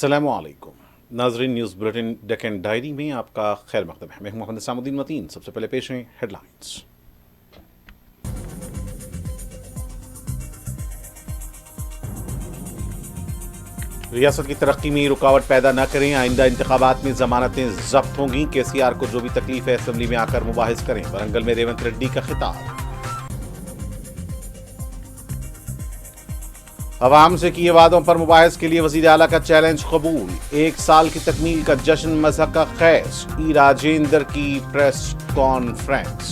अस्सलामुअलैकुम नाजरीन, news bulletin Deccan diary में आपका खैर मकदम है। मैं मोहम्मद निसामुद्दीन मतीन। सबसे पहले पेश हैं हेडलाइंस। रियासत की तरक्की में रुकावट पैदा न करें, आइंदा इंतखाबात में जमानतें जब्त होंगी। केसीआर को जो भी तकलीफ है असेंबली में आकर मुबाहिस करें। वरंगल में रेवंत रेड्डी का खिताब। अवाम से किए वादों पर मुबाहिस के लिए वजीर आला का चैलेंज कबूल। 1 साल की तकमील का जश्न मज़हब का खैस। ई राजेंद्र की प्रेस कॉन्फ्रेंस।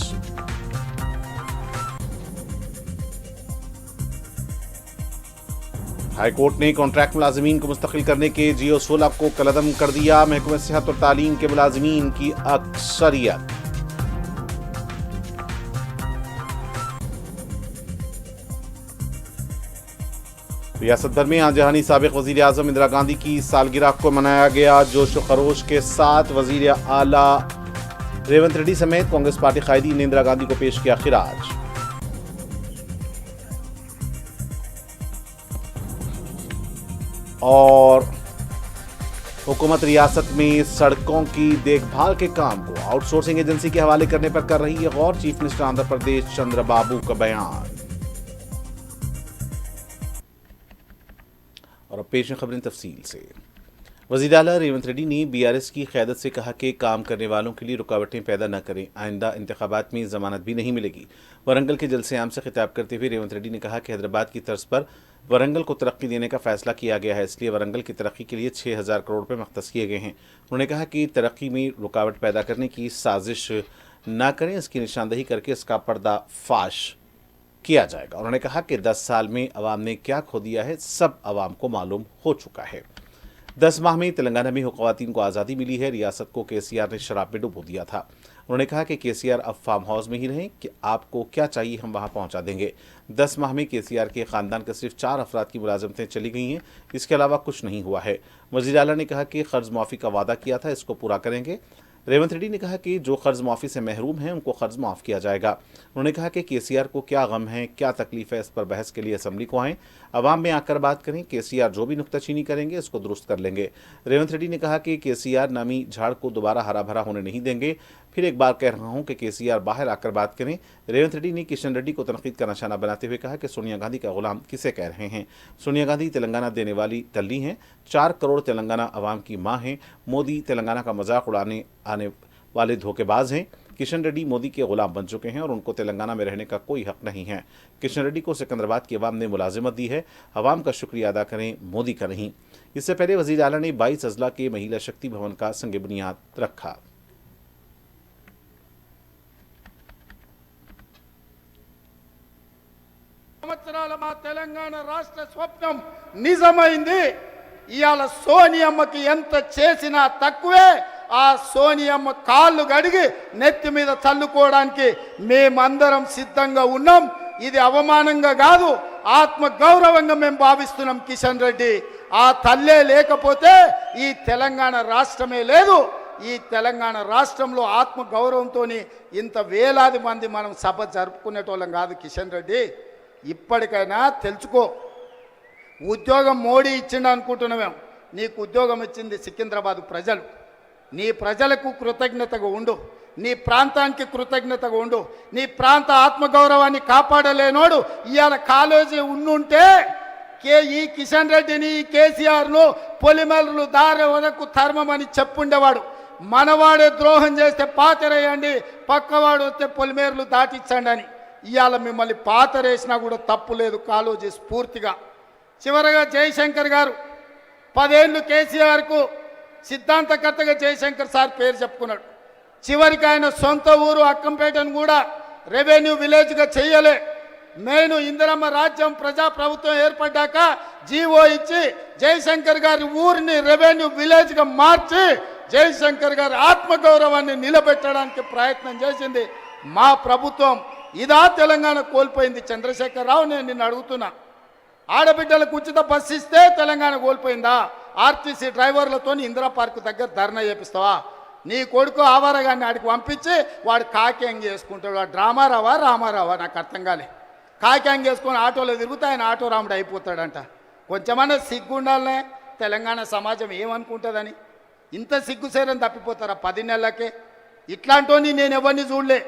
हाईकोर्ट ने कॉन्ट्रैक्ट मुलाजमीन को मुस्तकिल करने के जियो 16 को कलअदम कर दिया। महकमा सेहत और तालीम के मुलाजमीन की अक्सरियत। रियासत भर में आज जहानी साबिक वजीर आजम इंदिरा गांधी की सालगिरह को मनाया गया। जोश व खरोश के साथ वजीर आला रेवंत रेड्डी समेत कांग्रेस पार्टी कायदीन ने इंदिरा गांधी को पेश किया खिराज। और हुकूमत रियासत में सड़कों की देखभाल के काम को आउटसोर्सिंग एजेंसी के हवाले करने पर कर रही है गौर। चीफ मिनिस्टर आंध्र प्रदेश चंद्रबाबू का बयान। और अब पेश खबरें तफसील से। वज़ीर आला रेवंत रेड्डी ने बीआरएस की क़यादत से कहा कि काम करने वालों के लिए रुकावटें पैदा न करें, आइंदा इंतखाबात में ज़मानत भी नहीं मिलेगी। वरंगल के जलसे आम से खिताब करते हुए रेवंत रेड्डी ने कहा कि हैदराबाद की तर्ज पर वरंगल को तरक्की देने का फैसला किया गया है, इसलिए वरंगल की तरक्की के लिए 6000 करोड़ रुपये मख्तस किए गए हैं। उन्होंने कहा कि तरक्की में रुकावट पैदा करने की साजिश न करें, इसकी निशानदही करके इसका पर्दाफाश किया जाएगा। उन्होंने कहा कि 10 साल में अवाम ने क्या खो दिया है सब अवाम को मालूम हो चुका है। 10 माह में तेलंगाना में ख़वातीन को आज़ादी मिली है। रियासत को केसीआर ने शराब में डुबो दिया था। उन्होंने कहा कि केसीआर अब फार्म हाउस में ही रहें, कि आपको क्या चाहिए हम वहाँ पहुँचा देंगे। 10 माह में केसीआर के ख़ानदान के सिर्फ 4 अफराद की मुलाजमतें चली गई हैं, इसके अलावा कुछ नहीं हुआ है। वज़ीर आला ने कहा कि कर्ज माफ़ी का वादा किया था, इसको पूरा करेंगे। रेवंत रेड्डी ने कहा कि जो कर्ज माफ़ी से महरूम हैं उनको कर्ज माफ़ किया जाएगा। उन्होंने कहा कि केसीआर को क्या गम है, क्या तकलीफ है, इस पर बहस के लिए असेंबली को आएँ, अवाम में आकर बात करें। केसीआर जो भी नुक्ताचीनी करेंगे इसको दुरुस्त कर लेंगे। रेवंत रेड्डी ने कहा कि केसीआर नामी झाड़ को दोबारा हरा भरा होने नहीं देंगे। फिर एक बार कह रहा हूं कि केसीआर बाहर आकर बात करें। रेवंत रेड्डी ने किशन रेड्डी को तनकीद का निशाना बनाते हुए कहा कि सोनिया गांधी का गुलाम किसे कह रहे हैं। सोनिया गांधी तेलंगाना देने वाली टल्ली हैं, 4 करोड़ तेलंगाना अवाम की माँ हैं। मोदी तेलंगाना का मजाक उड़ाने आने वाले धोखेबाज हैं। किशन रेड्डी मोदी के गुलाम बन चुके हैं और उनको तेलंगाना में रहने का कोई हक नहीं है। किशन रेड्डी को सिकंदराबाद की अवाम ने मुलाजिमत दी है, अवाम का शुक्रिया अदा करें, मोदी का नहीं। इससे पहले वजीर आला ने 22 अजला के महिला शक्ति भवन का संग बुनियाद रखा। సంవత్సరాల మా తెలంగాణ రాష్ట్ర స్వప్నం నిజమైంది. ఇయాల సోనియమ్మకి ఎంత చేసినా తక్కువే. ఆ సోనియమ్మ కాళ్ళు గడిగి నెత్తి మీద చల్లుకోవడానికి మేమందరం సిద్ధంగా ఉన్నాం. ఇది అవమానంగా కాదు, ఆత్మ గౌరవంగా మేము భావిస్తున్నాం. కిషన్ రెడ్డి ఆ తల్లే లేకపోతే ఈ తెలంగాణ రాష్ట్రమే లేదు. ఈ తెలంగాణ రాష్ట్రంలో ఆత్మ గౌరవంతో ఇంత వేలాది మంది మనం సభ జరుపుకునేటోళ్ళం కాదు. కిషన్ రెడ్డి ఇప్పటికైనా తెలుసుకో, ఉద్యోగం మోడీ ఇచ్చిండు అనుకుంటున్నామేం, నీకు ఉద్యోగం ఇచ్చింది సికింద్రాబాద్ ప్రజలు. నీ ప్రజలకు కృతజ్ఞతగా ఉండు, నీ ప్రాంతానికి కృతజ్ఞతగా ఉండు. నీ ప్రాంత ఆత్మగౌరవాన్ని కాపాడలేనోడు ఇవాళ కాలేజీ ఉండుంటే ఈ కిషన్ రెడ్డిని కేసీఆర్ను పొలిమేరలు దారి వరకు ధర్మమని చెప్పుండేవాడు. మనవాడే ద్రోహం చేస్తే పాతరేయండి, పక్కవాడు వస్తే పొలిమేరలు దాటించండి అని. ఇవాళ మిమ్మల్ని పాతరేసినా కూడా తప్పు లేదు, కాలేజీ స్ఫూర్తిగా. చివరగా జయశంకర్ గారు 10 ఏళ్ళు కేసీఆర్కు సిద్ధాంతకర్తగా జయశంకర్ సార్ పేరు చెప్పుకున్నాడు. చివరికి ఆయన సొంత ఊరు అక్కంపేటను కూడా రెవెన్యూ విలేజ్గా చేయలే. నేను ఇందిరమ్మ రాజ్యం ప్రజాప్రభుత్వం ఏర్పడ్డాక జీవో ఇచ్చి జయశంకర్ గారి ఊరిని రెవెన్యూ విలేజ్గా మార్చి జయశంకర్ గారి ఆత్మగౌరవాన్ని నిలబెట్టడానికి ప్రయత్నం చేసింది మా ప్రభుత్వం. ఇదా తెలంగాణ కోల్పోయింది. చంద్రశేఖర్ రావు, నేను నిన్ను అడుగుతున్నా, ఆడబిడ్డలకు ఉచిత బస్సు ఇస్తే తెలంగాణ కోల్పోయిందా? ఆర్టీసీ డ్రైవర్లతో ఇందిరా పార్క్ దగ్గర ధర్నా చేపిస్తావా? నీ కొడుకు ఆవారగాన్ని ఆడికి పంపించి వాడు కాకింగ్ చేసుకుంటాడు. వాడు డ్రామారావా రామారావా నాకు అర్థం కాలే. కాకింగ్ చేసుకొని ఆటోలో తిరుగుతా ఆయన ఆటో రాముడు అయిపోతాడంట. కొంచెమన్నా సిగ్గుండాలనే. తెలంగాణ సమాజం ఏమనుకుంటుందని ఇంత సిగ్గుసేరని తప్పిపోతారా 10 నెలలకే? ఇట్లాంటి నేను ఎవరిని చూడలే.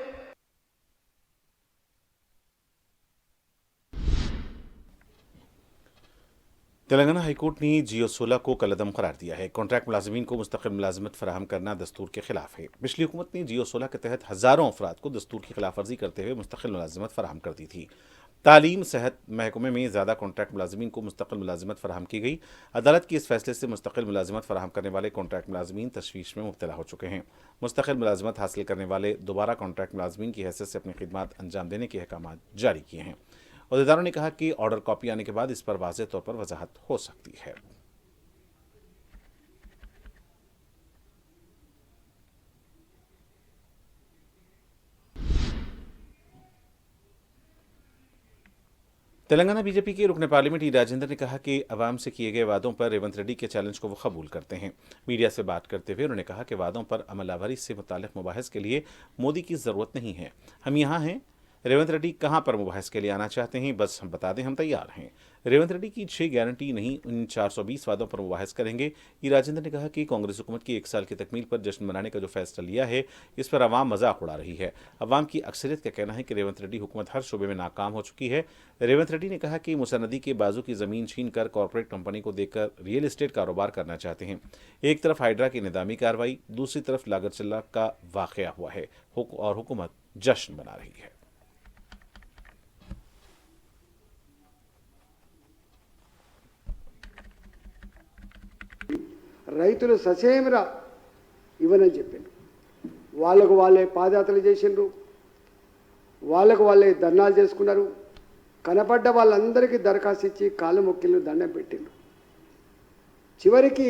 तेलंगाना हाईकोर्ट ने जियो 16 को कलअदम करार दिया है। कॉन्ट्रैक्ट मुलाजमीन को मुस्तकिल मुलाजमत फराहम करना दस्तूर के खिलाफ है। पिछली हुकूमत ने जियो 16 के तहत हज़ारों अफराद को दस्तूर की खिलाफ वर्जी करते हुए मुस्तकिल मुलाजमत फराहम कर दी थी। तालीम सेहत महकमे में ज़्यादा कॉन्ट्रैक्ट मुलाजमीन को मुस्तकिल मुलाजमत फराहम की गई। अदालत की इस फैसले से मुस्तकिल मुलाजमत फराहम करने वाले कॉन्ट्रैक्ट मुलाजमीन तशवीश में मुब्तला हो चुके हैं। मुस्तकिल मुलाजमत हासिल करने वाले दोबारा कॉन्ट्रैक्ट मुलाजमीन की हैसियत से अपनी खिदमत अंजाम देने के अहकाम जारी किए हैं। अहदेदारों ने कहा कि ऑर्डर कॉपी आने के बाद इस पर वाज़ेह तौर पर वजाहत हो सकती है। तेलंगाना बीजेपी के रुकने पार्लियामेंट ई राजेंद्र ने कहा कि अवाम से किए गए वादों पर रेवंत रेड्डी के चैलेंज को वो कबूल करते हैं। मीडिया से बात करते हुए उन्होंने कहा कि वादों पर अमलावरी से मुताल्लिक मुबाहिस के लिए मोदी की ज़रूरत नहीं है। हम यहाँ हैं। रेवंत रेड्डी कहाँ पर मुबाहिस के लिए आना चाहते हैं, बस हम बता दें, हम तैयार हैं। रेवंत रेड्डी की 6 गारंटी नहीं, उन 420 वादों पर मुबाहिस करेंगे। ई राजेंद्र ने कहा कि कांग्रेस हुकूमत की 1 साल की तकमील पर जश्न मनाने का जो फैसला लिया है, इस पर अवाम मजाक उड़ा रही है। अवाम की अक्सरियत का कहना है कि रेवंत रेड्डी हुकूमत हर शोबे में नाकाम हो चुकी है। रेवंत रेड्डी ने कहा कि मूसा नदी के बाजू की ज़मीन छीन कर कॉरपोरेट कंपनी को देकर रियल एस्टेट कारोबार करना चाहते हैं। एक तरफ हाइड्रा की निदामी कार्रवाई, दूसरी तरफ लागरचल्ला का वाक़या हुआ है और हुकूमत जश्न मना रही है। రైతులు ససేమిరా ఇవ్వనని చెప్పిండ్రు. వాళ్ళకు వాళ్ళే పాదయాత్రలు చేసిండ్రు, వాళ్ళకు వాళ్ళే ధర్నాలు చేసుకున్నారు. కనపడ్డ వాళ్ళందరికీ దరఖాస్తు ఇచ్చి కాళ్ళు మొక్కిళ్ళు దండం పెట్టిండ్రు. చివరికి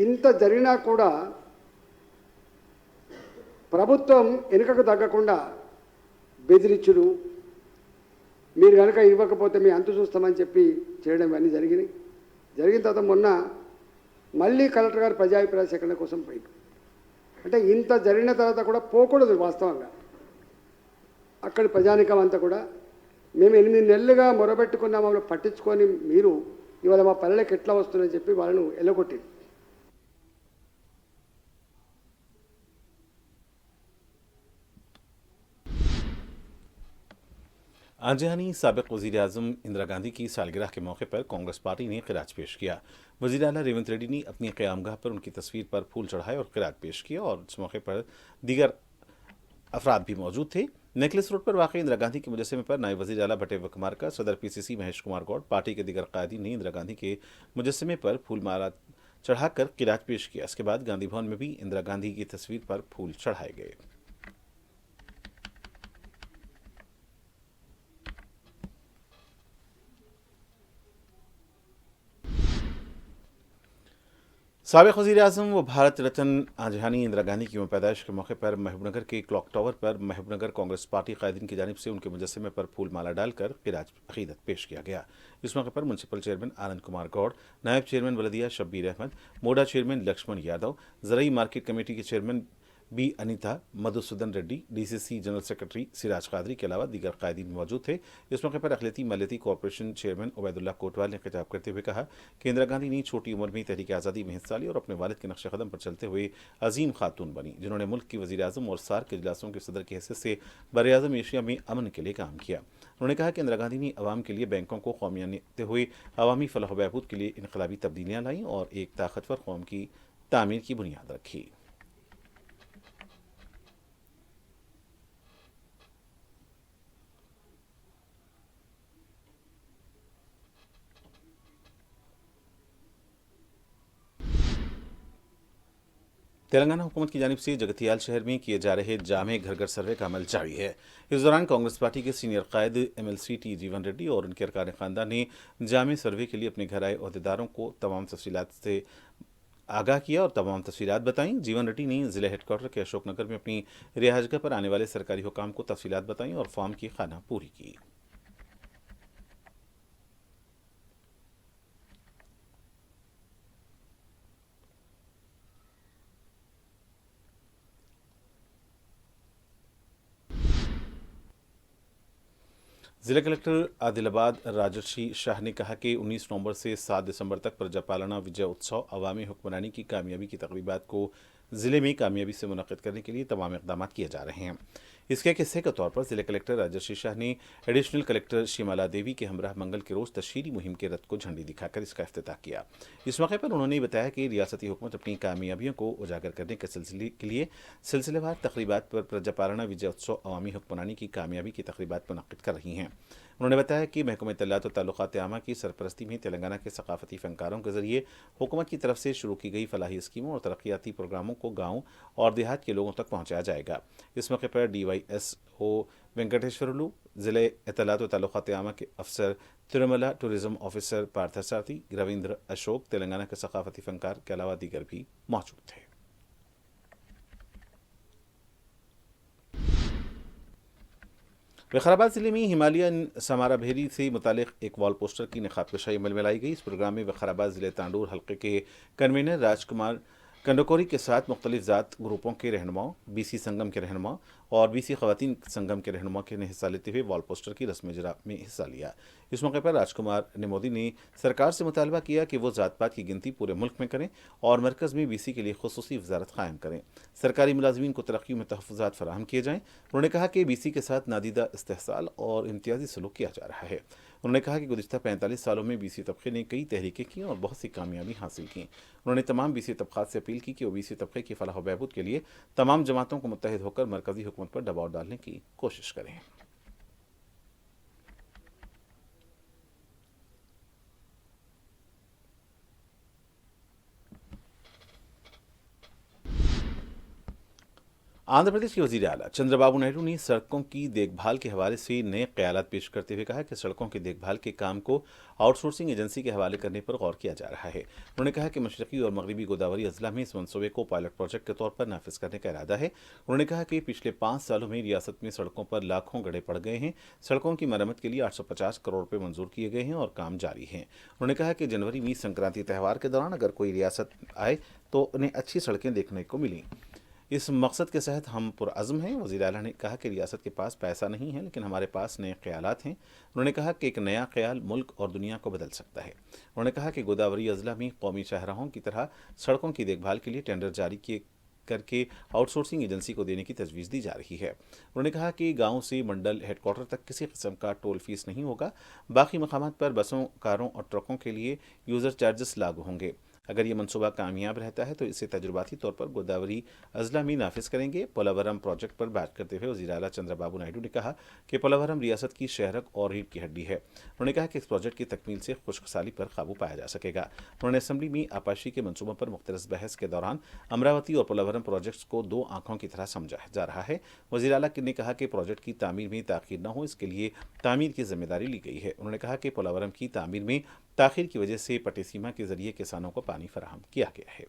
ఇంత జరిగినా కూడా ప్రభుత్వం వెనుకకు తగ్గకుండా బెదిరించుడు, మీరు కనుక ఇవ్వకపోతే మీ అంతు చూస్తామని చెప్పి చేయడం ఇవన్నీ జరిగినాయి. జరిగిన తర్వాత మొన్న మళ్ళీ కలెక్టర్ గారు ప్రజాభిప్రాయ సేకరణ కోసం పోయింది. అంటే ఇంత జరిగిన తర్వాత కూడా పోకూడదు. వాస్తవంగా అక్కడి ప్రజానికం అంతా కూడా మేము 8 నెలలుగా మొరబెట్టుకున్న మమ్మల్ని పట్టించుకొని మీరు ఇవాళ మా పల్లెలకు ఎట్లా వస్తుందని చెప్పి వాళ్ళను ఎల్లగొట్టింది. आजहानी साबिक वज़ीर आज़म इंदिरा गांधी की सालगिरह के मौके पर कांग्रेस पार्टी ने खिराज पेश किया। वज़ीर आला रेवंत रेड्डी ने अपनी क़यामगाह पर उनकी तस्वीर पर फूल चढ़ाए और खिराज पेश किया और इस मौके पर दीगर अफराद भी मौजूद थे। नेकलेस रोड पर वाक़ई इंदिरा गांधी के मुजस्समे पर नायब वज़ीर आला भट्टे विक्रमार्का, सदर पीसीसी महेश कुमार गौड़, पार्टी के दीगर कायदीन ने इंदिरा गांधी के मुजस्समे पर फूल माला चढ़ाकर खिराज पेश किया। इसके बाद गांधी भवन में भी इंदिरा गांधी की तस्वीर पर फूल चढ़ाए गए। साबिक़ वज़ीर आज़म व भारत रत्न आजहानी इंदिरा गांधी की पैदाइश के मौके पर महबूबनगर के क्लॉक टावर पर महबूबनगर कांग्रेस पार्टी कायदीन की जानिब से उनके मुजस्समे पर फूल माला डालकर खिराज अक़ीदत पेश किया गया। इस मौके पर म्यूनसिपल चेयरमैन आनंद कुमार गौड़, नायब चेयरमैन बलदिया शब्बीर अहमद, मोडा चेयरमैन लक्ष्मण यादव, ज़रई मार्केट कमेटी के chairman B Anitha, Madhusudan Reddy, DCC general secretary Siraj Qadri के अलावा दीगर कायदीन मौजूद थे। इस मौके पर अक़लियती मलियती कॉरपोरेशन चेयरमैन उबैदुल्लाह कोटवाल ने खिताब करते हुए कहा कि इंदिरा गांधी ने छोटी उम्र में तहरीक आज़ादी में हिस्सा लिया और अपने वालिद के नक्श कदम पर चलते हुए अजीम खातून बनी, जिन्होंने मुल्क की वज़ीर आज़म और सार्क के इजलासों के सदर की हैसियत से बर आज़म एशिया में अमन के लिए काम किया। उन्होंने कहा कि इंदिरा गांधी ने अवाम के लिए बैंकों को कौमियाते हुए अवामी फलाह व बहबूद के लिए इनकलाबी तब्दीलियाँ लाईं और एक ताकतवर कौम की तामीर की बुनियाद रखी। तेलंगाना हुकूमत की जानिब से जगतियाल शहर में किए जा रहे जामे घर घर सर्वे का अमल जारी है। इस दौरान कांग्रेस पार्टी के सीनियर कायद MLC टी जीवन रेड्डी और उनके अरकान ख़ानदान ने जामे सर्वे के लिए अपने घर आए अहदेदारों को तमाम तफसीलात से आगाह किया और तमाम तफसीलात बताईं। जीवन रेड्डी ने ज़िले हेडक्वार्टर के अशोकनगर में अपनी रिहाइशगाह पर आने वाले सरकारी हुकाम को तफसीलात बताईं और फॉर्म की खाना पूरी की। ضلع کلکٹر عادل آباد راجرشی شاہ نے کہا کہ 19 نومبر سے 7 دسمبر تک پرجا پالنا وجے اتسو عوامی حکمرانی کی کامیابی کی تقریبات کو ضلع میں کامیابی سے منعقد کرنے کے لیے تمام اقدامات کیے جا رہے ہیں۔ اس کے ایک حصے کے طور پر ضلع کلکٹر راجرشی شاہ نے ایڈیشنل کلکٹر شیمالا دیوی کے ہمراہ منگل کے روز تشہیری مہم کے رتھ کو جھنڈی دکھا کر اس کا افتتاح کیا۔ اس موقع پر انہوں نے بتایا کہ ریاستی حکومت اپنی کامیابیوں کو اجاگر کرنے کے سلسلے کے لیے سلسلے وار تقریبات پر پرجا پالنا وجے اتسو عوامی حکمرانی کی کامیابی کی تقریبات منعقد کر رہی ہیں۔ انہوں نے بتایا کہ محکمہ اطلاعات و تعلقات عامہ کی سرپرستی میں تلنگانہ کے ثقافتی فنکاروں کے ذریعے حکومت کی طرف سے شروع کی گئی فلاحی اسکیموں اور ترقیاتی پروگراموں کو گاؤں اور دیہات کے لوگوں تک پہنچایا جائے گا۔ اس موقع پر DYSO وینکٹیشورلو، ضلع اطلاعات و تعلقات عامہ کے افسر تروملا، ٹورزم آفیسر پارتھا سارتھی، رویندر اشوک، تلنگانہ کے ثقافتی فنکار کے علاوہ دیگر بھی موجود تھے۔ وقار آباد ضلع میں ہمالیہ سمارا بھیری سے متعلق ایک وال پوسٹر کی نقاب کشائی عمل میں لائی گئی۔ اس پروگرام میں وقار آباد ضلع تانڈور حلقے کے کنوینر راج کمار کنڈوکوری کے ساتھ مختلف ذات گروپوں کے رہنماؤں، BC سنگم کے رہنما اور BC خواتین سنگم کے رہنما نے حصہ لیتے ہوئے وال پوسٹر کی رسم اجرا میں حصہ لیا۔ اس موقع پر راج کمار نمودی نے سرکار سے مطالبہ کیا کہ وہ ذات پات کی گنتی پورے ملک میں کریں اور مرکز میں BC کے لیے خصوصی وزارت قائم کریں۔ سرکاری ملازمین کو ترقیوں میں تحفظات فراہم کیے جائیں۔ انہوں نے کہا کہ BC کے ساتھ نادیدہ استحصال اور امتیازی سلوک کیا جا رہا ہے۔ انہوں نے کہا کہ گزشتہ 45 سالوں میں BC طبقے نے کئی تحریکیں کی اور بہت سی کامیابی حاصل کی۔ انہوں نے تمام BC طبقات سے اپیل کی کہ وہ BC طبقے کی فلاح و بہبود کے لیے تمام جماعتوں کو متحد ہو کر مرکزی حکومت پر دباؤ ڈالنے کی کوشش کریں۔ آندھرا پردیش کے وزیر اعلیٰ چندرا بابو نائیڈو نے سڑکوں کی دیکھ بھال کے حوالے سے نئے خیالات پیش کرتے ہوئے کہا کہ سڑکوں کی دیکھ بھال کے کام کو آؤٹ سورسنگ ایجنسی کے حوالے کرنے پر غور کیا جا رہا ہے۔ انہوں نے کہا کہ مشرقی اور مغربی گوداوری اضلاع میں اس منصوبے کو پائلٹ پروجیکٹ کے طور پر نافذ کرنے کا ارادہ ہے۔ انہوں نے کہا کہ پچھلے 5 سالوں میں ریاست میں سڑکوں پر لاکھوں گڑھے پڑ گئے ہیں۔ سڑکوں کی مرمت کے لیے 850 کروڑ روپے منظور کیے گئے ہیں اور کام جاری ہیں۔ انہوں نے کہا کہ جنوری میں سنکرانتی تہوار کے دوران اگر کوئی ریاست آئے تو انہیں اچھی سڑکیں دیکھنے کو ملیں۔ اس مقصد کے تحت ہم پرعزم ہیں۔ وزیر اعلیٰ نے کہا کہ ریاست کے پاس پیسہ نہیں ہے لیکن ہمارے پاس نئے خیالات ہیں۔ انہوں نے کہا کہ ایک نیا خیال ملک اور دنیا کو بدل سکتا ہے۔ انہوں نے کہا کہ گوداوری اضلاع میں قومی شاہراہوں کی طرح سڑکوں کی دیکھ بھال کے لیے ٹینڈر جاری کر کے آؤٹ سورسنگ ایجنسی کو دینے کی تجویز دی جا رہی ہے۔ انہوں نے کہا کہ گاؤں سے منڈل ہیڈ کوارٹر تک کسی قسم کا ٹول فیس نہیں ہوگا۔ باقی مقامات پر بسوں، کاروں اور ٹرکوں کے لیے یوزر چارجز لاگو ہوں گے۔ اگر یہ منصوبہ کامیاب رہتا ہے تو اسے تجرباتی طور پر گوداوری اضلاع میں نافذ کریں گے۔ پولاورم پروجیکٹ پر بات کرتے ہوئے وزیر اعلیٰ چندرا بابو نائیڈو نے کہا کہ پولاورم ریاست کی شہرک اور ریڑھ کی ہڈی ہے۔ انہوں نے کہا کہ اس پروجیکٹ کی تکمیل سے خشک سالی پر قابو پایا جا سکے گا۔ انہوں نے اسمبلی میں آپاشی کے منصوبوں پر مختصر بحث کے دوران امراوتی اور پولاورم پروجیکٹس کو 2 آنکھوں کی طرح سمجھا جا رہا ہے۔ وزیر اعلیٰ نے کہا کہ پروجیکٹ کی تعمیر میں تاخیر نہ ہو، اس کے لیے تعمیر کی ذمہ داری لی گئی ہے۔ انہوں نے کہا کہ پولاورم کی تعمیر میں تاخیر کی وجہ سے پٹیسیما کے ذریعے کسانوں کو پانی فراہم کیا گیا ہے۔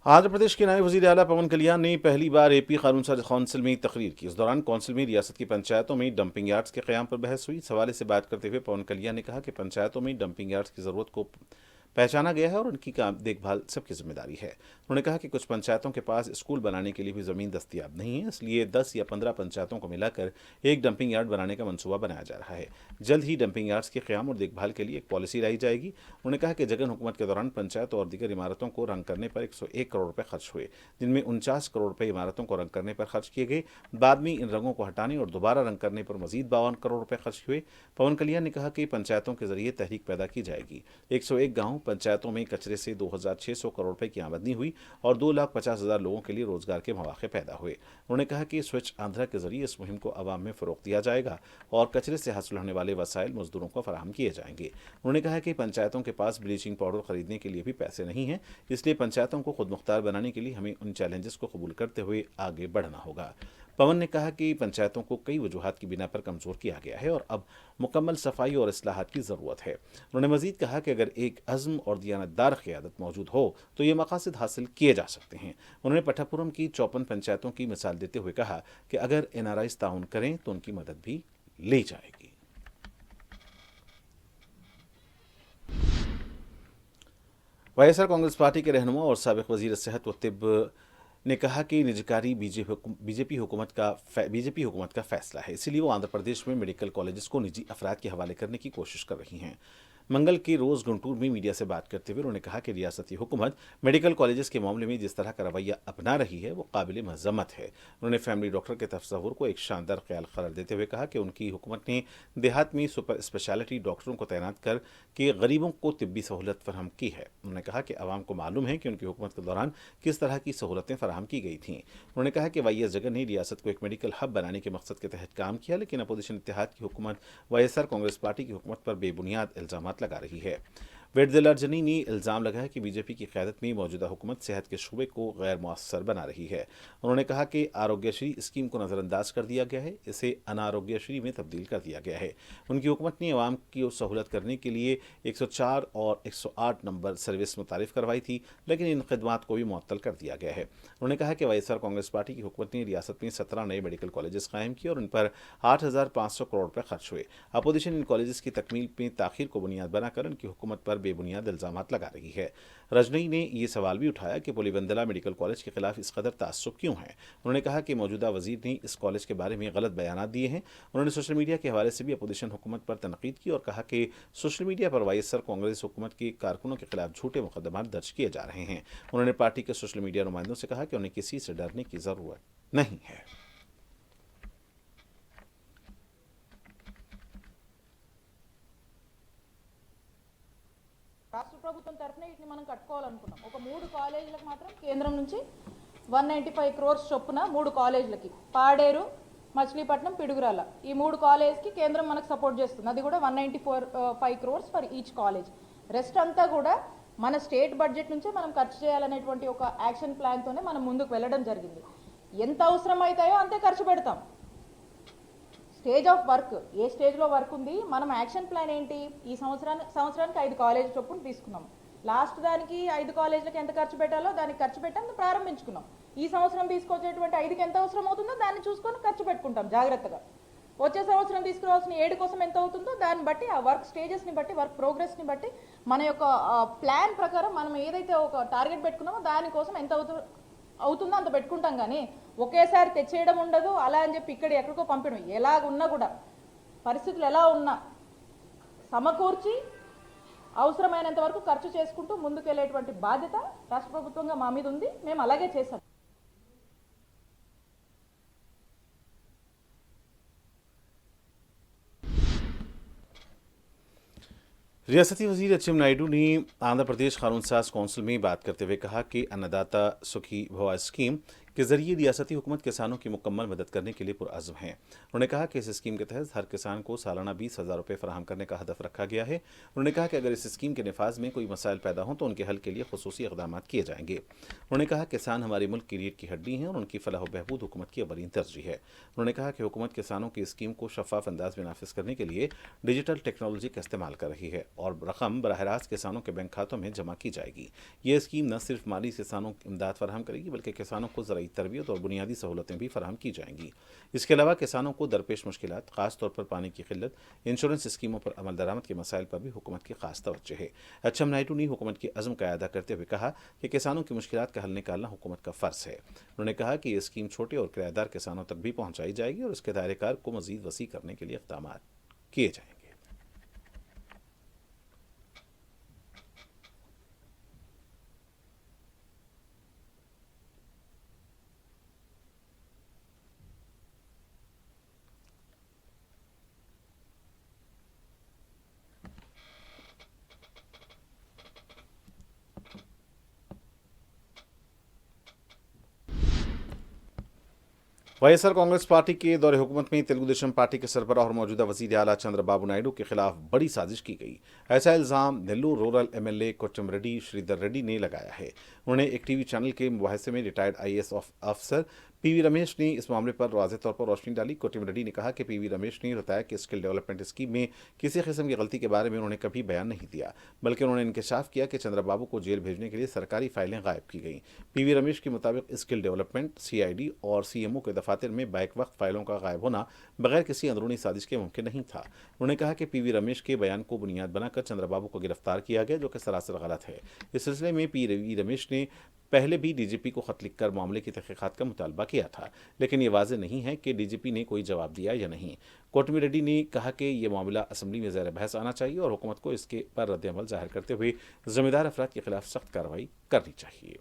آندھرا پردیش کے نائب وزیر اعلیٰ پون کلیان نے پہلی بار AP قانون ساز کونسل میں تقریر کی۔ اس دوران کونسل میں ریاست کی پنچایتوں میں ڈمپنگ یارڈز کے قیام پر بحث ہوئی۔ اس حوالے سے بات کرتے ہوئے پون کلیان نے کہا کہ پنچایتوں میں ڈمپنگ یارڈز کی ضرورت کو پہچانا گیا ہے اور ان کی دیکھ بھال سب کی ذمہ داری ہے۔ انہوں نے کہا کہ کچھ پنچایتوں کے پاس اسکول بنانے کے لیے بھی زمین دستیاب نہیں ہے، اس لیے 10 یا 15 پنچایتوں کو ملا کر ایک ڈمپنگ یارڈ بنانے کا منصوبہ بنایا جا رہا ہے۔ جلد ہی ڈمپنگ یارڈز کے قیام اور دیکھ بھال کے لیے ایک پالیسی لائی جائے گی۔ انہوں نے کہا کہ جگن حکومت کے دوران پنچایت اور دیگر عمارتوں کو رنگ کرنے پر 101 کروڑ روپے خرچ ہوئے، جن میں 49 کروڑ روپے عمارتوں کو رنگ کرنے پر خرچ کیے گئے۔ بعد میں ان رنگوں کو ہٹانے اور دوبارہ رنگ کرنے پر مزید 52 کروڑ روپے خرچ ہوئے۔ پون کلیان نے کہا کہ پنچایتوں کے ذریعے تحریک پیدا کی جائے گی۔ 101 گاؤں پنچایتوں میں کچرے سے 2600 کروڑ روپے کی آمدنی ہوئی اور 2,50,000 لوگوں کے لیے روزگار کے مواقع پیدا ہوئے۔ انہوں نے کہا کہ سوچھ آندھرا کے ذریعے اس مہم کو عوام میں فروغ دیا جائے گا اور کچرے سے حاصل ہونے والے وسائل مزدوروں کو فراہم کیے جائیں گے۔ انہوں نے کہا کہ پنچایتوں کے پاس بلیچنگ پاؤڈر خریدنے کے لیے بھی پیسے نہیں ہیں، اس لیے پنچایتوں کو خود مختار بنانے کے لیے ہمیں ان چیلنجز کو قبول کرتے ہوئے آگے بڑھنا ہوگا۔ پون نے کہا کہ پنچایتوں کو کئی وجوہات کی بنا پر کمزور کیا گیا ہے اور اب مکمل صفائی اور اصلاحات کی ضرورت ہے۔ انہوں نے مزید کہا کہ اگر ایک عزم اور دیانتدار قیادت موجود ہو تو یہ مقاصد حاصل کیے جا سکتے ہیں۔ انہوں نے پٹھا پورم کی 54 پنچایتوں کی مثال دیتے ہوئے کہا کہ اگر NRIs تعاون کریں تو ان کی مدد بھی لی جائے گی۔ वाईएसआर कांग्रेस पार्टी के रहनुमा और साबिक वजीर सेहत व तिब ने कहा कि निजकारी बीजेपी हुकूमत का फैसला है, इसीलिए वो आंध्र प्रदेश में मेडिकल कॉलेजेस को निजी अफराद के हवाले करने की कोशिश कर रही हैं। मंगल के रोज गुंटूर में मीडिया से बात करते हुए उन्होंने कहा कि रियासती हुकूमत मेडिकल कॉलेजेस के मामले में जिस तरह का रवैया अपना रही है वो काबिल मजम्मत है। उन्होंने फैमिली डॉक्टर के तस्वुर को एक शानदार ख्याल करार देते हुए कहा कि उनकी हुकूमत ने देहात में सुपर स्पेशलिटी डॉक्टरों को तैनात कर के गरीबों को तिब्बी सहूलत फराहम की है। उन्होंने कहा कि आवाम को मालूम है कि उनकी हुकूमत के दौरान किस तरह की सहूलतें फराहम की गई थीं। उन्होंने कहा कि वाईएस जगन ने रियासत को एक मेडिकल हब बनाने के मकसद के तहत काम किया, लेकिन अपोजिशन इत्तेहाद की हुकूमत वाईएसआर कांग्रेस पार्टी की हुकूमत पर बेबुनियाद इल्जाम लगा रही है। वेडजिलार्जनी ने इल्ज़ाम लगाया कि बीजेपी की क़यादत में मौजूदा हुकूमत सेहत के शूबे को गैर मुअस्सर बना रही है। उन्होंने कहा कि आरोग्यश्री स्कीम को नज़रअंदाज कर दिया गया है, इसे अनारोग्यश्री में तब्दील कर दिया गया है। उनकी हुकूमत ने अवाम की सहूलत करने के लिए 104 और 108 नंबर सर्विस मुतारिफ करवाई थी, लेकिन इन खदमात को भी मुअत्तल कर दिया गया है। उन्होंने कहा कि वाईएसआर कांग्रेस पार्टी की हुकूमत ने रियासत में 17 नए मेडिकल कॉलेजेस कायम किए और उन पर 8,500 करोड़ रुपये खर्च हुए। अपोजिशन इन कॉलेजेस की तकमील में ताखीर को बुनियाद बनाकर उनकी हुकूमत पर बेबुनियाद इल्जाम लगा रही है। रजनी ने यह सवाल भी उठाया कि पुलिवंदला मेडिकल कॉलेज के खिलाफ इस कदर तासुब क्यों है। उन्होंने कहा कि मौजूदा वजीर ने इस कॉलेज के बारे में गलत बयान दिए हैं। उन्होंने सोशल मीडिया के हवाले से भी अपोजिशन हुकूमत पर तनकीद की और कहा कि सोशल मीडिया पर वाईएसआर कांग्रेस हुकूमत के कारकुनों के खिलाफ झूठे मुकदमात दर्ज किए जा रहे हैं। उन्होंने पार्टी के सोशल मीडिया नुमाइंदों से कहा कि उन्हें किसी से डरने की जरूरत नहीं है। రాష్ట్ర ప్రభుత్వం తరఫున వీటిని మనం కట్టుకోవాలనుకున్నాం. ఒక 3 కాలేజీలకు మాత్రం కేంద్రం నుంచి 195 క్రోర్స్ చొప్పున 3 కాలేజీలకి పాడేరు, మచిలీపట్నం, పిడుగురాల ఈ 3 కాలేజ్కి కేంద్రం మనకు సపోర్ట్ చేస్తుంది. అది కూడా 195 crores for each college. Rest అంతా కూడా మన స్టేట్ బడ్జెట్ నుంచే మనం ఖర్చు చేయాలనేటువంటి ఒక యాక్షన్ ప్లాన్తోనే మనం ముందుకు వెళ్ళడం జరిగింది. ఎంత అవసరం అవుతాయో అంతే ఖర్చు పెడతాం. స్టేజ్ ఆఫ్ వర్క్, ఏ స్టేజ్లో వర్క్ ఉంది, మనం యాక్షన్ ప్లాన్ ఏంటి, ఈ సంవత్సరానికి 5 కాలేజ్ చొప్పున తీసుకున్నాం. లాస్ట్ దానికి 5 కాలేజీలకు ఎంత ఖర్చు పెట్టాలో దానికి ఖర్చు పెట్టాము, ప్రారంభించుకున్నాం. ఈ సంవత్సరం తీసుకొచ్చేటువంటి 5కి ఎంత అవసరం అవుతుందో దాన్ని చూసుకొని ఖర్చు పెట్టుకుంటాం జాగ్రత్తగా. వచ్చే సంవత్సరం తీసుకురావాల్సిన 7 కోసం ఎంత అవుతుందో దాన్ని బట్టి, ఆ వర్క్ స్టేజెస్ని బట్టి, వర్క్ ప్రోగ్రెస్ని బట్టి మన యొక్క ప్లాన్ ప్రకారం మనం ఏదైతే ఒక టార్గెట్ పెట్టుకున్నామో దానికోసం ఎంత అవుతుందో అంత పెట్టుకుంటాం. కానీ ఒకేసారి తెచ్చేయడం ఉండదు. అలా అని చెప్పి ఇక్కడ ఎక్కడికో పంపడం, ఎలాగున్నా కూడా పరిస్థితులు ఎలా ఉన్నా సమకూర్చి అవసరమైనంత వరకు ఖర్చు చేసుకుంటూ ముందుకెళ్లేటువంటి బాధ్యత రాష్ట్ర ప్రభుత్వంగా మా మీద ఉంది. మేము అలాగే చేస్తాం. रियासती वजीर एचएम नायडू ने आंध्र प्रदेश कानून साज कौंसिल में बात करते हुए कहा कि अन्नदाता सुखी भवा स्कीम के जरिए रियासती हुकूमत किसानों की मुकम्मल मदद करने के लिए पुरअज़्म है। उन्होंने कहा कि इस स्कीम के तहत हर किसान को सालाना 20,000 रुपये फराहम करने का हदफ रखा गया है। उन्होंने कहा कि अगर इस स्कीम के नफाज में कोई मसाइल पैदा हों तो उनके हल के लिए खुसूसी इक़दाम किए जाएंगे। उन्होंने कहा किसान हमारे मुल्क की रीढ़ की हड्डी हैं और उनकी फलाह बहबूद हुकूमत की अवलीन तरजीह है। उन्होंने कहा कि हुकूमत किसानों की स्कीम को शफाफ अंदाज में नाफिज करने के लिए डिजिटल टेक्नोलॉजी का इस्तेमाल कर रही है और रकम बराह रास्त किसानों के बैंक खातों में जमा की जाएगी। ये स्कीम न सिर्फ माली किसानों की इमदाद फराहम करेगी बल्कि किसानों को ज़राई तरबियत और बुनियादी सहूलतें भी फराहम की जाएंगी। इसके अलावा किसानों को दरपेश मुश्किलात, खास तौर पर पानी की किल्लत, इंश्योरेंस स्कीमों पर अमल दरामद के मसाइल पर भी हुकूमत की खास तवज्जो है। एचएम नायडू ने हुकूमत के अज़्म का अदा करते हुए कहा कि किसानों की मुश्किलात का हल निकालना हुकूमत का फ़र्ज है। उन्होंने कहा कि ये स्कीम छोटे और किराएदार किसानों तक भी पहुँचाई जाएगी और इसके दायरेकार को मज़ीद वसी करने के लिए इक़दाम किए जाएंगे। वाईएसआर कांग्रेस पार्टी के दौरे हुकूमत में तेलुगु देशम पार्टी के सरबराह और मौजूदा वजीर आला चंद्रबाबू नायडू के खिलाफ बड़ी साजिश की गई। ऐसा इल्ज़ाम नेल्लूर रूरल एमएलए कोट्टम श्रीधर रेड्डी ने लगाया है। उन्होंने एक टीवी चैनल के मुबाहिसे में रिटायर्ड आईएएस अफसर पीवी रमेश ने इस मामले पर वाज़ेह तौर पर रोशनी डाली। कोटिम रेड्डी ने कहा कि पीवी रमेश ने बताया कि स्किल डेवलपमेंट स्कीम में किसी किस्म की गलती के बारे में उन्होंने कभी बयान नहीं दिया, बल्कि उन्होंने इंकशाफ किया कि चंद्रबाबू को जेल भेजने के लिए सरकारी फाइलें गायब की गईं। पीवी रमेश के मुताबिक स्किल डेवलपमेंट, सीआईडी और सीएमओ के दफातर में बैक वक्त फाइलों का गायब होना बगैर किसी अंदरूनी साजिश के मुमकिन नहीं था। उन्होंने कहा कि पीवी रमेश के बयान को बुनियाद बनाकर चंद्रबाबू को गिरफ्तार किया गया, जो कि सरासर गलत है। इस सिलसिले में पीवी रमेश ने पहले भी डीजीपी को खत लिखकर मामले की तहकीकात का मुतालबा किया था, लेकिन ये वाज़ेह नहीं है कि डीजीपी ने कोई जवाब दिया या नहीं। कोटमी रेड्डी ने कहा कि यह मामला असम्बली में ज़ेर बहस आना चाहिए और हुकूमत को इसके पर रद्द-ए-अमल ज़ाहिर करते हुए ज़िम्मेदार अफराद के खिलाफ सख्त कार्रवाई करनी चाहिए।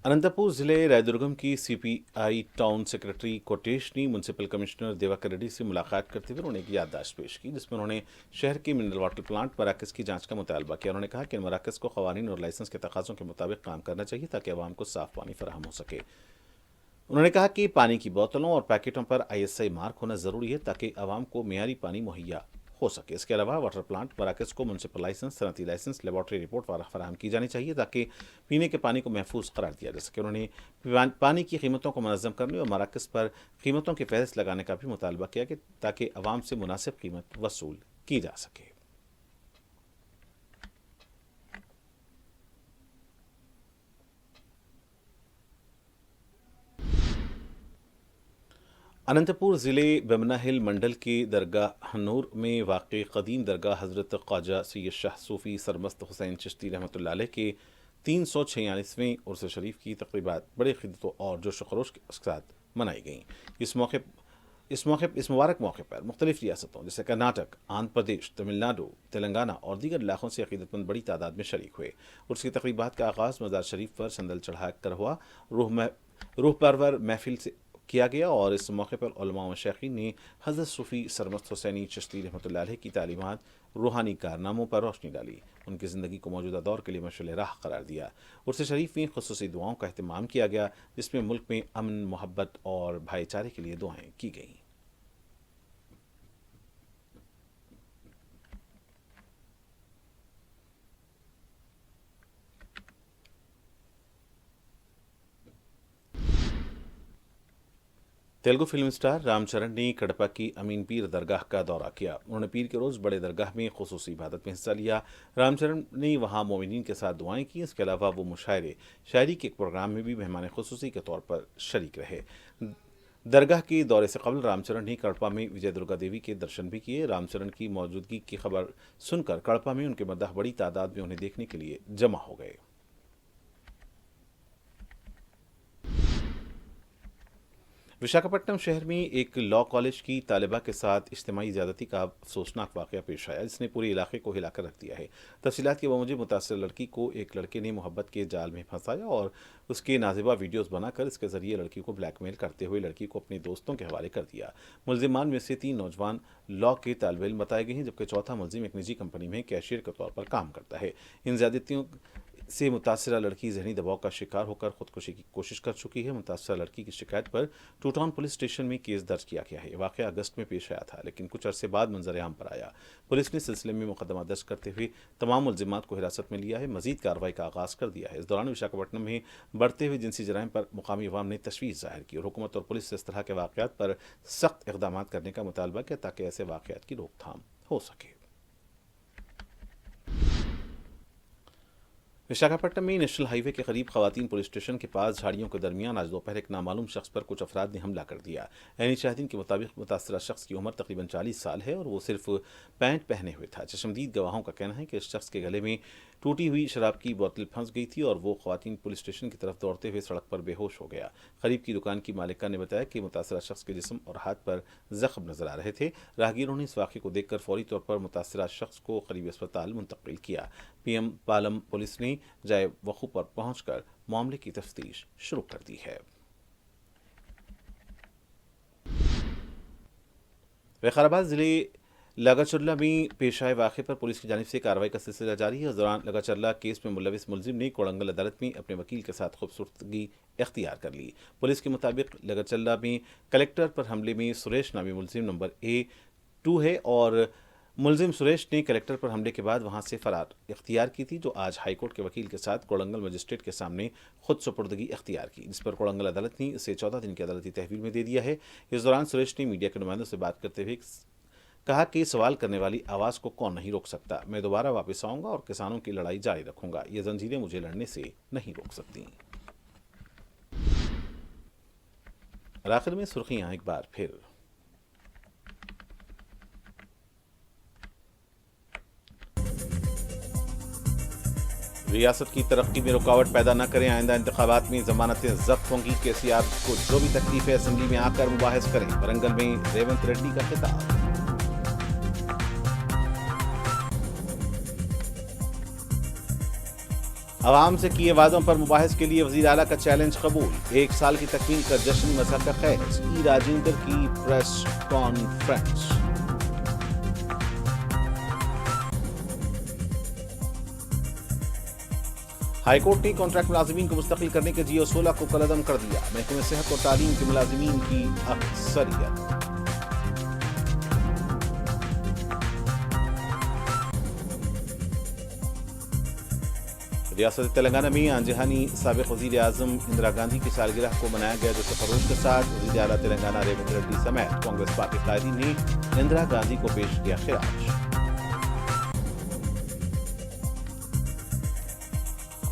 अनंतपुर जिले रायदुर्गम की सीपीआई टाउन सेक्रेटरी कोटेश ने म्यूनसिपल कमिश्नर दिवाकर रेड्डी से मुलाकात करते हुए उन्हें एक याददाश्त पेश की, जिसमें उन्होंने शहर के मिनरल वाटर प्लांट मराकज़ की जांच का मुतालबा किया। उन्होंने कहा कि इन मराकज़ को क़वानीन और लाइसेंस के तकाज़ों के मुताबिक काम करना चाहिए ताकि आवाम को साफ़ पानी फराहम हो सके। उन्होंने कहा कि पानी की बोतलों और पैकेटों पर ISI मार्क होना ज़रूरी है ताकि आवाम को मेयारी पानी मुहैया हो सके। इसके अलावा वाटर प्लांट मराकज़ को म्यूनसिपल लाइसेंस, सनती लाइसेंस, लेबॉर्ट्री रिपोर्ट फराहम की जानी चाहिए ताकि पीने के पानी को महफूज करार दिया जा सके। उन्होंने पानी की कीमतों को मनज़्ज़म करने और मराकज़ पर कीमतों की फहरिस्त लगाने का भी मुतालबा किया कि ताकि आवाम से मुनासिब कीमत वसूल की जा सके। अनंतपुर ज़िले बमना हिल मंडल के दरगाह हनूर में वाक़ क़दीम दरगाह हज़रत ख्वाजा सैयद शाह सूफ़ी सरमस्त हुसैन चिश्ती रहमतुल्लाह अलैह के 346वें उर्स शरीफ की तक़रीबात बड़े ख़िदत और जोश खरोश के साथ मनाई गईं। इस मुबारक मौके पर मुख्तलिफ़ रियासतों जैसे कर्नाटक, आंध्र प्रदेश, तमिलनाडु, तेलंगाना और दीगर इलाक़ों से अक़ीदतमंद बड़ी तादाद में शरीक हुए। उर्स की तक़रीबात का आगाज़ मज़ार शरीफ पर संदल चढ़ा कर हुआ, रूह परवर महफिल से किया गया और इस मौके पर उलमा व मशाइखीन ने हज़रत सूफ़ी सरमस्त हुसैनी चिश्ती रहमतुल्लाह अलैह की तालीमात, रूहानी कारनामों पर रोशनी डाली, उनकी ज़िंदगी को मौजूदा दौर के लिए मशाल राह करार दिया। उर्स शरीफ में ख़ुसूसी दुआओं का अहतमाम किया गया, जिसमें मुल्क में अमन, मोहब्बत और भाईचारे के लिए दुआएँ की गईं। तेलुगु फिल्म स्टार रामचरण ने कड़पा की अमीन पीर दरगाह का दौरा किया। उन्होंने पीर के रोज़ बड़े दरगाह में खुसूसी इबादत में हिस्सा लिया। रामचरण ने वहाँ मोमिनीन के साथ दुआएं की। इसके अलावा वो मुशायरे शायरी के एक प्रोग्राम में भी मेहमान खुसूसी के तौर पर शरीक रहे। दरगाह के दौरे से कबल रामचरण ने कड़पा में विजय दुर्गा देवी के दर्शन भी किए। रामचरण की मौजूदगी की खबर सुनकर कड़पा में उनके मद्दाह बड़ी तादाद में उन्हें देखने के लिए जमा हो गए। विशाखापट्टनम शहर में एक लॉ कॉलेज की तालिबा के साथ इज्तिमाई ज़्यादती का अफसोसनाक वाक़या पेश आया, जिसने पूरे इलाके को हिलाकर रख दिया है। तफसीलात के बावजूद मुतासर लड़की को एक लड़के ने मोहब्बत के जाल में फंसाया और उसके नाजिबा वीडियोज़ बनाकर इसके ज़रिए लड़की को ब्लैकमेल करते हुए लड़की को अपने दोस्तों के हवाले कर दिया। मुलजिमान में से 3 नौजवान लॉ के तालिब इल्म बताए गए हैं, जबकि चौथा मुलजिम एक निजी कंपनी में कैशियर के तौर पर काम करता है। इन ज़्यादतियों से मुतासरा लड़की जहनी दबाव का शिकार होकर खुदकुशी की कोशिश कर चुकी है। मुतासरा लड़की की शिकायत पर टू टाउन पुलिस स्टेशन में केस दर्ज किया गया है। वाक़या अगस्त में पेश आया था, लेकिन कुछ अरसे बाद मंजर आम पर आया। पुलिस ने सिलसिले में मुकदमा दर्ज करते हुए तमाम मुलजिमात को हिरासत में लिया है। मजीद कार्रवाई का आगाज़ कर दिया है। इस दौरान विशाखापट्टनम में बढ़ते हुए जिनसी जराइम पर मुकामी अवाम ने तशवीश जाहिर की और हुकूमत और पुलिस से इस तरह के वाक़यात पर सख्त इक़दाम करने का मुतालबा किया ताकि ऐसे वाक़यात की रोकथाम हो सके। विशाखापट्टनम में नेशनल हाईवे के करीब खवातीन पुलिस स्टेशन के पास झाड़ियों के दरमियान आज दोपहर एक नामालूम शख्स पर कुछ अफराद ने हमला कर दिया। ऐनी शाहिदीन के मुताबिक मुतासरा शख्स की उम्र तकरीबन 40 साल है और वो सिर्फ पैंट पहने हुए था। चश्मदीद गवाहों का कहना है कि इस शख्स के गले में टूटी हुई शराब की बोतल फंस गई थी और वो खवातीन पुलिस स्टेशन की तरफ दौड़ते हुए सड़क पर बेहोश हो गया। करीब की दुकान की मालिका ने बताया कि मुतासरा शख्स के जिस्म और हाथ पर जख्म नजर आ रहे थे। राहगीरों ने इस वाक़े को देखकर फौरी तौर पर मुतासरा शख्स को करीबी अस्पताल मुंतकिल किया। PM पालम पुलिस ने जाए वक़ू पर पहुंचकर मामले की तफ्तीश शुरू कर दी है। वक़ाराबाद ज़िले लगाचर्ला में पेश आए वाक़े पर पुलिस की जानिब से कार्रवाई का सिलसिला जारी है। इस दौरान लगाचर्ला केस में मुलविस मुलजिम ने कोड़ंगल अदालत में अपने वकील के साथ खूबसूरती इख्तियार कर ली। पुलिस के मुताबिक लगाचर्ला में कलेक्टर पर हमले में सुरेश नामी मुलजिम नंबर A2 है और मुलजिम सुरेश ने कलेक्टर पर हमले के बाद वहां से फरार इख्तियार की थी, जो आज हाईकोर्ट के वकील के साथ कोड़ंगल मजिस्ट्रेट के सामने खुद सुपुर्दगी इख्तियार की, जिस पर कोड़ंगल अदालत ने इसे 14 दिन की अदालती तहवील में दे दिया है। इस दौरान सुरेश ने मीडिया के नुमाइंदों से बात करते हुए कहा कि सवाल करने वाली आवाज़ को कौन नहीं रोक सकता। मैं दोबारा वापस आऊंगा और किसानों की लड़ाई जारी रखूंगा। ये जंजीरें मुझे लड़ने से नहीं रोक सकती। और आखिर में सुर्खियां एक बार फिर। रियासत की तरक्की में रुकावट पैदा न करें, आइंदा इंतखाबात में जमानतें जब्त होंगी। केसीआर को जो भी तकलीफ है असेंबली में आकर मुबाहिस करें। वरंगल में रेवंत रेड्डी का खिताब। अवाम से किए वादों पर मुबाहिस के लिए वज़ीर आला का चैलेंज कबूल। 1 साल की तकमील का जश्न मज़ा का खैज। ई राजेंद्र की प्रेस कॉन्फ्रेंस। हाईकोर्ट ने कॉन्ट्रैक्ट मुलाजिमीन को मुस्तकिल करने के जियो 16 को कलअदम कर दिया। महकमे सेहत और तालीम के मुलाजिमीन की अक्सरियत। रियासत तेलंगाना में आंजहानी साबिक वज़ीर आज़म इंदिरा गांधी की सालगिरह को मनाया गया, जो तफर्रुज के साथ वज़ीर आला तेलंगाना रेवंत रेड्डी समेत कांग्रेस पार्टी कायदीन ने इंदिरा गांधी को पेश किया खिराज।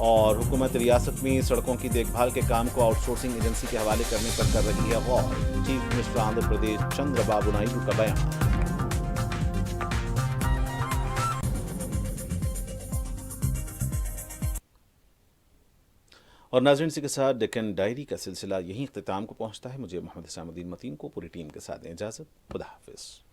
और हुकूमत रियासत में सड़कों की देखभाल के काम को आउटसोर्सिंग एजेंसी के हवाले करने पर कर रही है गौर। चीफ मिनिस्टर आंध्र प्रदेश चंद्रबाबू नायडू का बयान। और नाज़रीन, इसी के साथ डेक्कन डायरी का सिलसिला यहीं इख्तिताम को पहुंचता है। मुझे मोहम्मद इस्लामुद्दीन मतीन को पूरी टीम के साथ इजाज़त। खुदा हाफिज़।